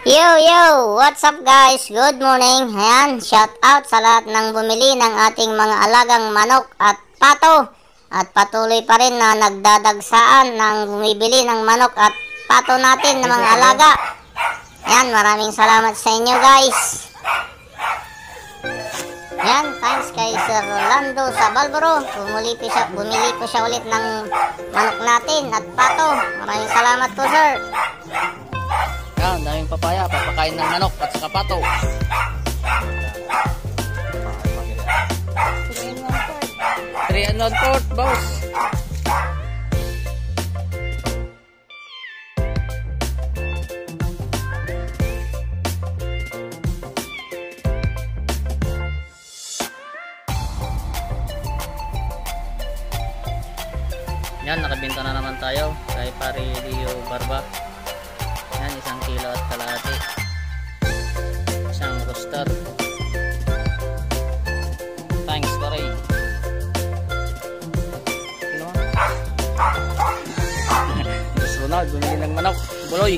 Yo, what's up guys? Good morning. Ayan, shout out sa lahat ng bumili ng ating mga alagang manok at pato. At patuloy pa rin na nagdadagsaan ng bumibili ng manok at pato natin ng mga alaga. Ayan, maraming salamat sa inyo guys. Ayan, thanks kay Sir Rolando sa Balboro. Bumili po siya ulit ng manok natin at pato. Maraming salamat po sir. Yan, daming papaya, papakain ng manok at saka pato. 3 and 1/4, boss. Yan, nakabenta na naman tayo kay Pare Leo Barba. Yan, 1 kilo at kalahati. Isang rooster. Thanks, pare. Kilo mo? Boss Ronald, bumili ng manok. Buloy.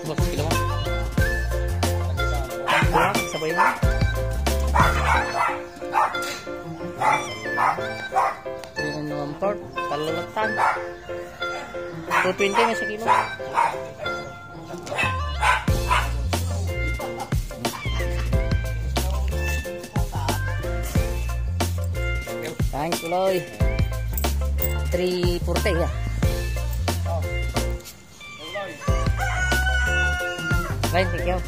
Boss, kilo mo? Sabay mo? 3 and 1/4. Talulatan. 220 may sa kilo. Thanks, Kuloy. 340 ya. Right, thank you.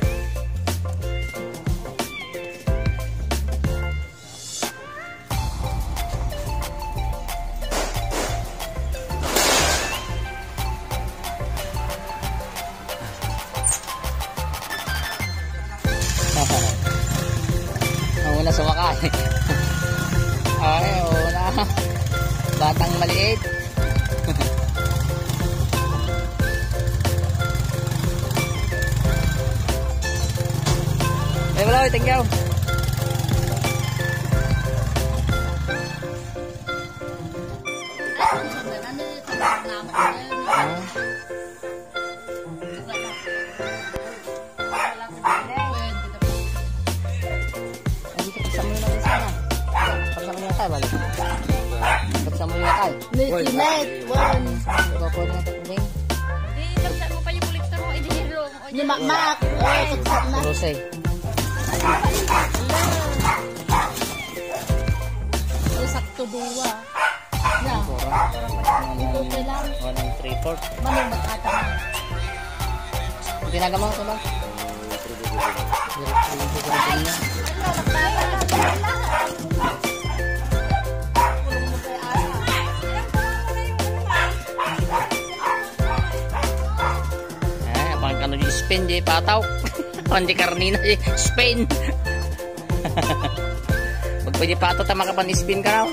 Ang una sumakay. Ay, una. Batang maliit. Eh, wala, thank you. Balik. Kapsa mo yung atay. Ultimate one. Ito na ito. Kapsa mo pa yung kolektor mo. Idihiro mo. Ni Makmak. Saksak na. Rose. Sakto duwa. Na. Okay lang. 1 3/4. Manong magkatama. Ginagawa ko lang. Ano di spin di pataw. Hindi karnina di spin. Pag pwede pato tama ka pa ni spin ka raw.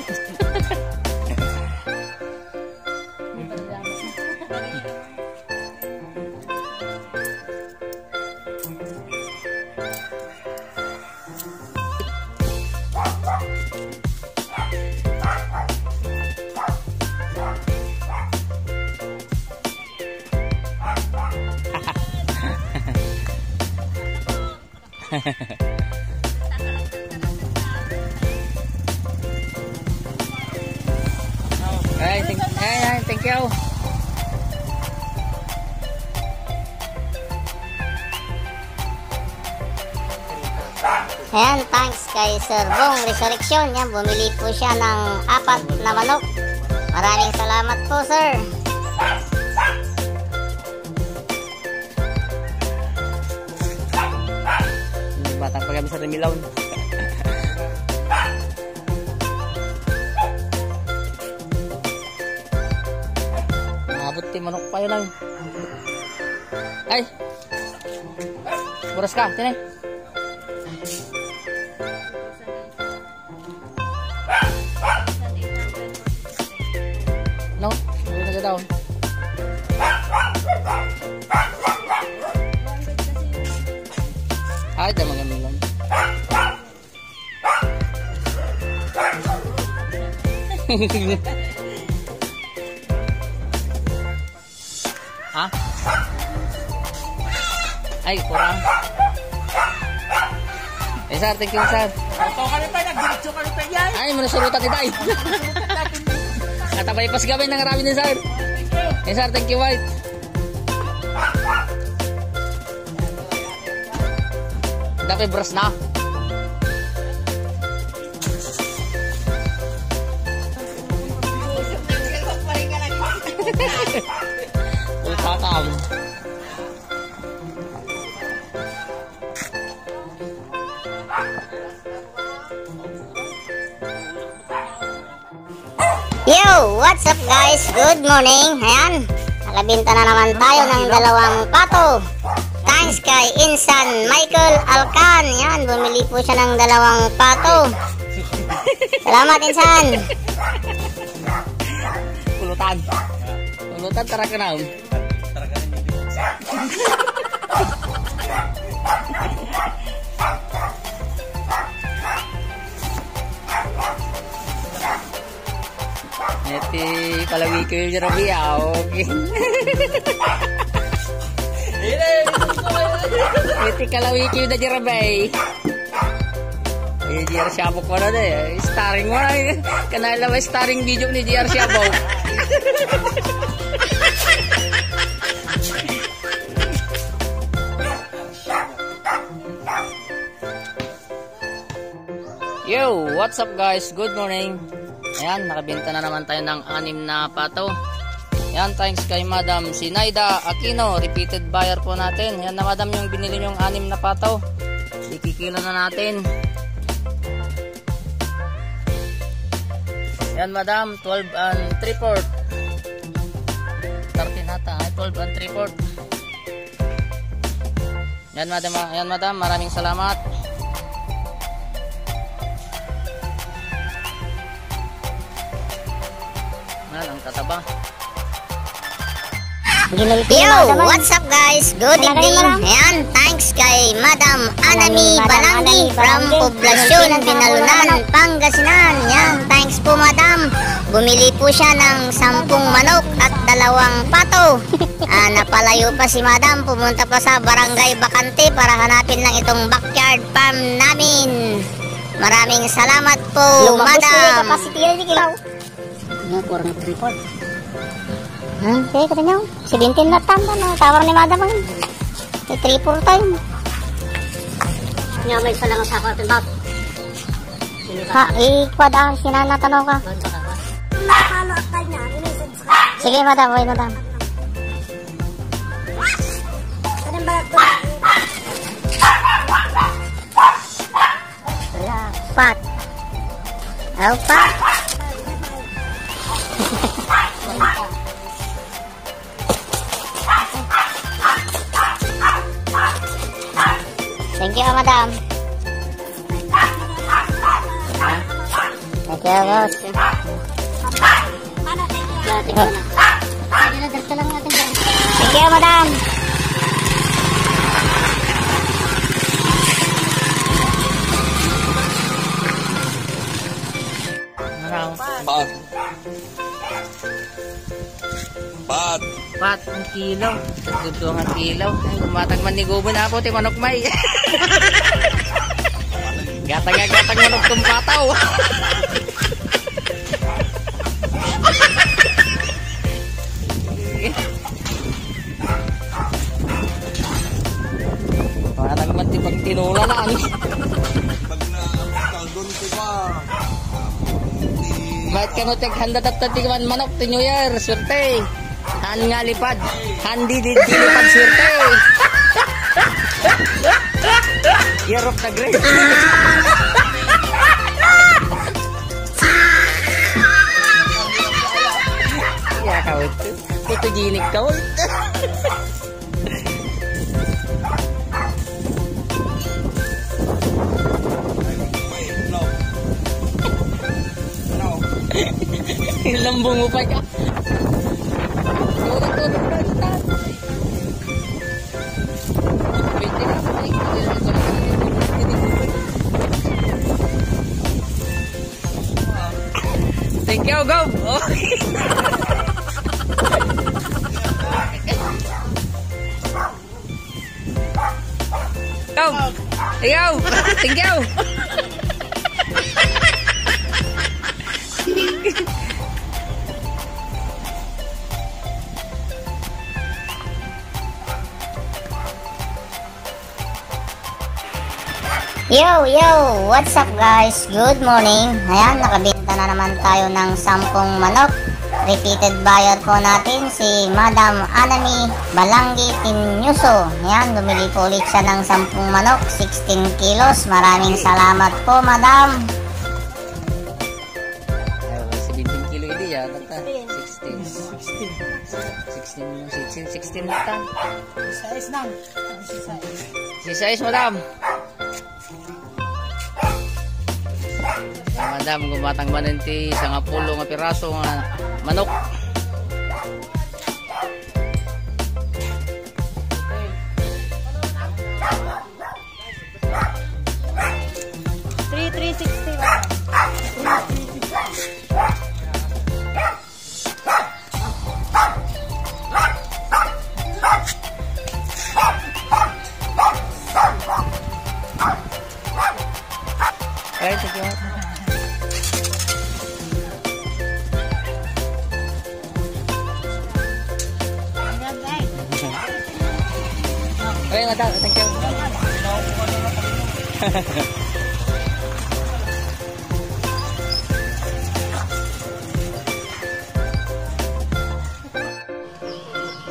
Thank you. Ayan, thanks kay Sir Bong Resurrection. Yan, bumili po siya ng 4 na manok. Maraming salamat po, sir. Batang pagkami sa Remilaw. Abot ti manok pa yun lang. Ay! Buras ka, tinay. No, hindi na daw. Ay, damang ganun lang. Ha? Ay, kurang. Eh, sir, thank you, sir. Ito ka rin pa, nag-diretso ka rin pa yan. Ay, manusurutan ni Day. Katabay pas gawin ng marami din, sir. Eh, sir, thank you, White. Dapat brush na. Utakam. Yo, what's up guys? Good morning. Ayan, nakabinta na naman tayo ng dalawang pato. Thanks kay Insan Michael Alcan. Yan, bumili po siya ng dalawang pato. Salamat Insan. Pulutan. Pulutan, tara ka na. Iti palawi ko yung Rabia, okay. Iti kalawi ko yung Rabay. Ay, JR Shabok mo na eh. Starring mo na. Kanala ba starring video ni JR Shabok? Yo, what's up guys? Good morning. Ayan, nakabenta na naman tayo ng 6 na pato. Ayan, thanks kay Madam Sinaida Aquino, repeated buyer po natin. Ayan na Madam yung binili yung 6 na pato. Ikikilo na natin. Ayan Madam, 12 and 3/4. 13 nata, 12 and 3/4. Ayan Madam, maraming salamat. Ang tataba. Yo, what's up guys? Good evening. Ayan, thanks kay Madam Anami Balanggi from Poblacion, Binalunan, Pangasinan. Yan, thanks po Madam. Bumili po siya ng 10 manok at 2 pato. Napalayo pa si Madam, pumunta pa sa Barangay Bakante para hanapin lang itong backyard farm namin. Maraming salamat po Madam. Kurang report. Okay, kata nyo. 17 na tanda na. Tawar ni Madam ang 3-4 time. Nga may isa lang sa ako atin bak. Ha, ikwad ang sinanatanaw ka. Sige Madam, wait Madam. Pat. Pat. Thank you, Madam. Thank you, boss. Thank you, Madam. Pat, ang kilo. Gusto ang kilo. Ay, gumatag man ni Gubo na po, ti manok may. Gatag manok tong pataw. Gumatag man ti pag tinula na. Ba't ka mo taghanda tatatigaman manok ti New Year, swerte. Han nga lipad, handi dilipad swerte. Year of the Grace. Ya kau itu, fotogenik kau. Lambung mo pa ka. Thank you, go. Ikaw. Ikaw. Thank you. Yo, what's up guys? Good morning. Ayan, nakabenta na naman tayo ng 10 manok. Repeated buyer po natin si Madam Anami Balanggi Tinyuso. Ayan, bumili po ulit siya ng 10 manok, 16 kilos. Maraming salamat po, Madam. 17 kilo ini ya, kata 16 kata. Size nang. Si size, Madam. Madam, gumatang manenti sa nga pulo nga piraso nga manok. Right, thank you. Okay, Madam, thank you.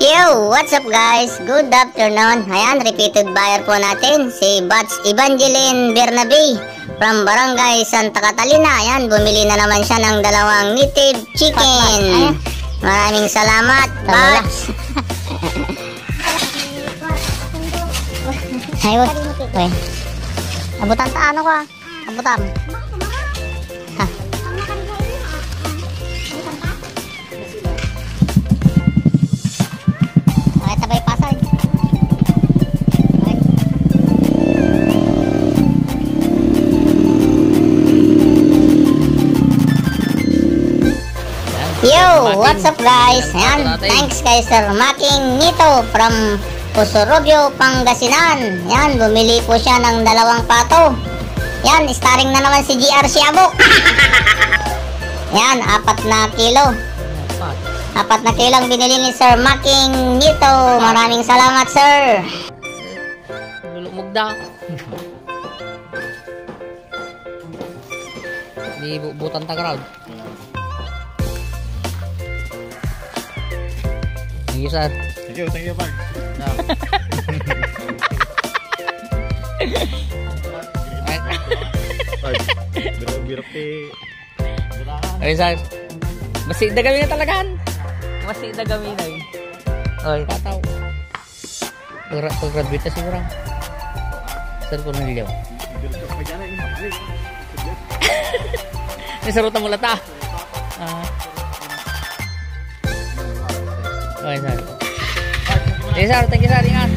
Yo, what's up guys? Good afternoon. Ayan, repeated buyer po natin si Bats Evangeline Bernabe from Barangay Santa Catalina. Ayan, bumili na naman siya ng 2 native chicken. Maraming salamat, Bats. Ayun. Okay. Abutan ta ano ka? Abutan. Ha. Okay, tabay pasay. Okay. Yo, what's up guys? Ayan, thanks kay Sir Making Nito from Pusurobio, Pangasinan. Yan, bumili po siya ng 2 pato. Yan, starring na naman si GR Siabok. Yan, 4 na kilo. 4 na kilo ang binili ni Sir Making nito. Maraming salamat, sir. Lulumugda. Di butan ta crowd. Thank you, sir. Thank you, Pag. Birok Ay, sir. Masih na kami na talagaan. Masih na kami na yun. Ay, tataw. Pag-graduate na siguro. Sir Cornelio. Nasarutan mo lata. Okay, sir. Thank you, sir. Ingat.